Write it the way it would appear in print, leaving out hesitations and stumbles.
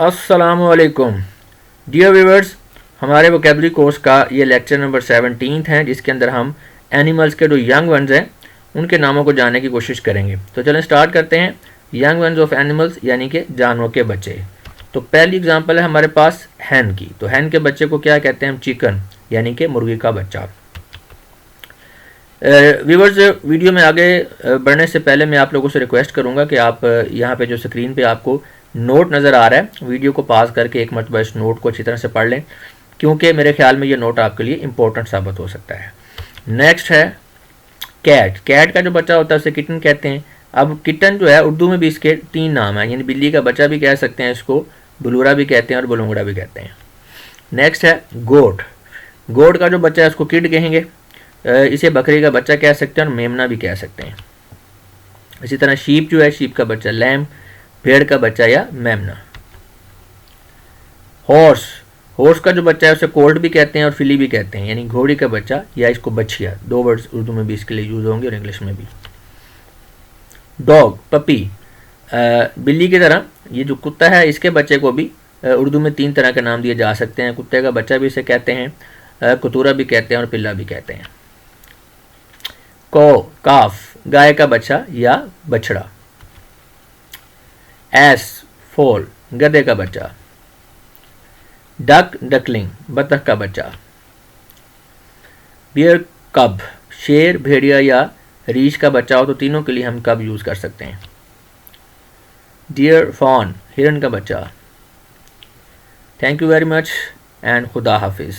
अस्सलामुअलैकुम dear viewers, हमारे vocabulary course का ये लेक्चर नंबर 17 है, जिसके अंदर हम एनिमल्स के जो यंग वंस हैं उनके नामों को जानने की कोशिश करेंगे। तो चलें स्टार्ट करते हैं। यंग वंस ऑफ एनिमल्स यानी कि जानवरों के बच्चे। तो पहली एग्जांपल है हमारे पास हैन की। तो हैन के बच्चे को क्या कहते हैं हम? चिकन, यानी कि मुर्गी का बच्चा। व्यूअर्स, वीडियो में आगे बढ़ने से पहले मैं आप लोगों से रिक्वेस्ट करूंगा कि आप यहाँ पे जो स्क्रीन पे आपको नोट नज़र आ रहा है, वीडियो को पास करके एक मरतबा इस नोट को अच्छी तरह से पढ़ लें, क्योंकि मेरे ख्याल में ये नोट आपके लिए इंपॉर्टेंट साबित हो सकता है। नेक्स्ट है कैट। कैट का जो बच्चा होता है उसे किटन कहते हैं। अब किटन जो है उर्दू में भी इसके 3 नाम हैं, यानी बिल्ली का बच्चा भी कह सकते हैं, इसको बलूरा भी कहते हैं और बलूंगड़ा भी कहते हैं। नेक्स्ट है गोट। गोट का जो बच्चा है उसको किड कहेंगे। इसे बकरी का बच्चा कह सकते हैं और मेमना भी कह सकते हैं। इसी तरह शीप जो है, शीप का बच्चा लैम, भेड़ का बच्चा या मेमना। हॉर्स। हॉर्स का जो बच्चा है उसे कोल्ट भी कहते हैं और फिली भी कहते हैं, यानी घोड़ी का बच्चा या इसको बछिया। 2 वर्ड्स उर्दू में भी इसके लिए यूज होंगे और इंग्लिश में भी। Dog, puppy. बिल्ली की तरह ये जो कुत्ता है इसके बच्चे को भी उर्दू में 3 तरह के नाम दिए जा सकते हैं। कुत्ते का बच्चा भी इसे कहते हैं, कुतूरा भी कहते हैं और पिल्ला भी कहते हैं। को, काफ, गाय का बच्चा या बछड़ा। एस, फोल, गधे का बच्चा। डक, डकलिंग, बतख का बच्चा। बियर, कब, शेर, भेड़िया या रीछ का बच्चा हो तो तीनों के लिए हम कब यूज कर सकते हैं। डियर, फॉन, हिरन का बच्चा। Thank you very much and खुदा हाफिज़।